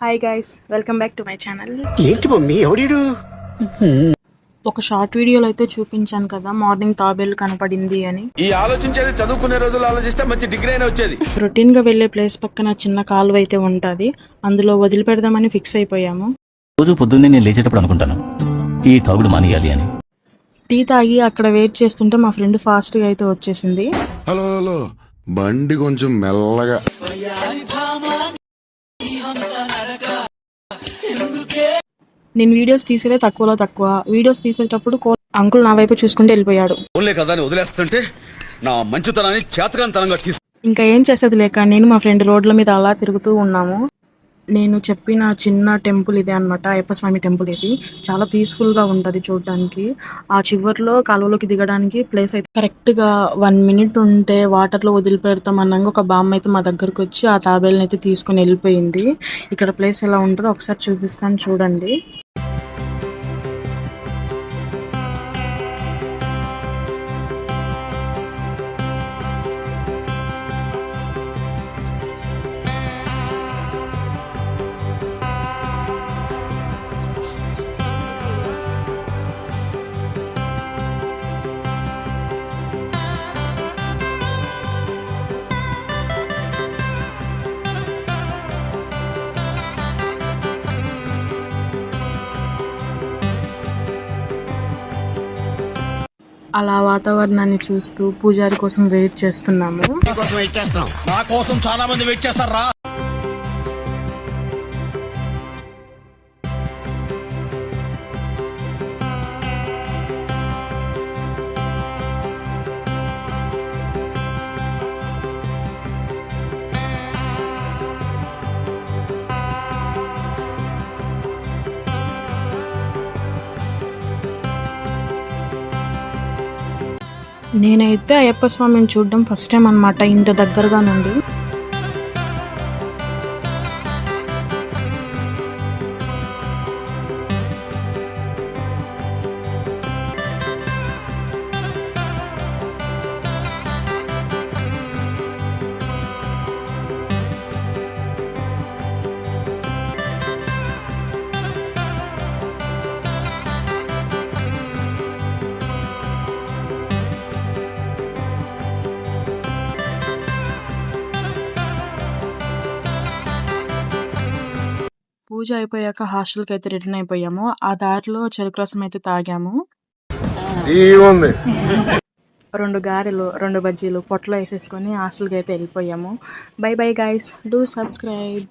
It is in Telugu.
Hi guys, welcome back to my channel. ఏంటి మమ్మీ ఎవడీడు? ఒక షార్ట్ వీడియోలో అయితే చూపించాను కదా, మార్నింగ్ తాబేలు కనపడింది అని. ఈ ఆలోచించేది చదువుకునే రోజులు ఆలోచిస్తే మంచి డిగ్రీ అయినా వచ్చేది. రొటీన్ గా వెళ్లే ప్లేస్ పక్కన చిన్న కాలువ అయితే ఉంటది, అందులో వదిలిపెడదామని ఫిక్స్ అయిపోయాము. రోజు పొద్దున్నే నేను లేచేటప్పుడు అనుకుంటాను ఈ తాగుడు మానేయాలి అని. టీ తాగి అక్కడ వెయిట్ చేస్తుంటే మా ఫ్రెండ్ ఫాస్ట్ గా అయితే వచ్చేసింది. హలో హలో, బండి కొంచెం మెల్లగా. నేను వీడియోస్ తీసేదే తక్కువ వీడియోస్ తీసేటప్పుడు అంకుల్ నా వైపు చూసుకుంటూ వెళ్ళిపోయాడు. ఓన్లే కదా అని వదిలేస్తుంటే నా మంచితనాన్ని చేతకాంతనంగా తీసు. ఇంకా ఏం చేసేది లేక నేను మా ఫ్రెండ్ రోడ్ల మీద అలా తిరుగుతూ ఉన్నాము. నేను చెప్పిన చిన్న టెంపుల్ ఇదే అనమాట, అయ్యప్ప స్వామి టెంపుల్. ఇది చాలా పీస్ఫుల్గా ఉంటుంది చూడడానికి. ఆ చివర్లో కాలువలోకి దిగడానికి ప్లేస్ అయితే కరెక్ట్గా 1 minute ఉంటే వాటర్లో వదిలిపెడతాం అన్నాక ఒక బామ్మ అయితే మా దగ్గరకు వచ్చి ఆ తాబేలుని అయితే తీసుకొని వెళ్ళిపోయింది. ఇక్కడ ప్లేస్ ఎలా ఉంటుందో ఒకసారి చూపిస్తాను చూడండి. అలా వాతావరణాన్ని చూస్తూ పూజారి కోసం వెయిట్ చేస్తున్నాము. నా కోసం చాలా మంది వెయిట్ చేస్తారా. నేనైతే అయ్యప్ప స్వామిని చూడడం ఫస్ట్ టైం అనమాట, ఇంత దగ్గరగా నుండి. పూజ అయిపోయాక హాస్టల్కి అయితే రిటర్న్ అయిపోయాము. ఆ దారిలో చెరుకు రసం అయితే తాగాము. 2 గారెలు 2 బజ్జీలు పొట్టలో వేసేసుకొని హాస్టల్కి అయితే వెళ్ళిపోయాము. By bye guys, do subscribe.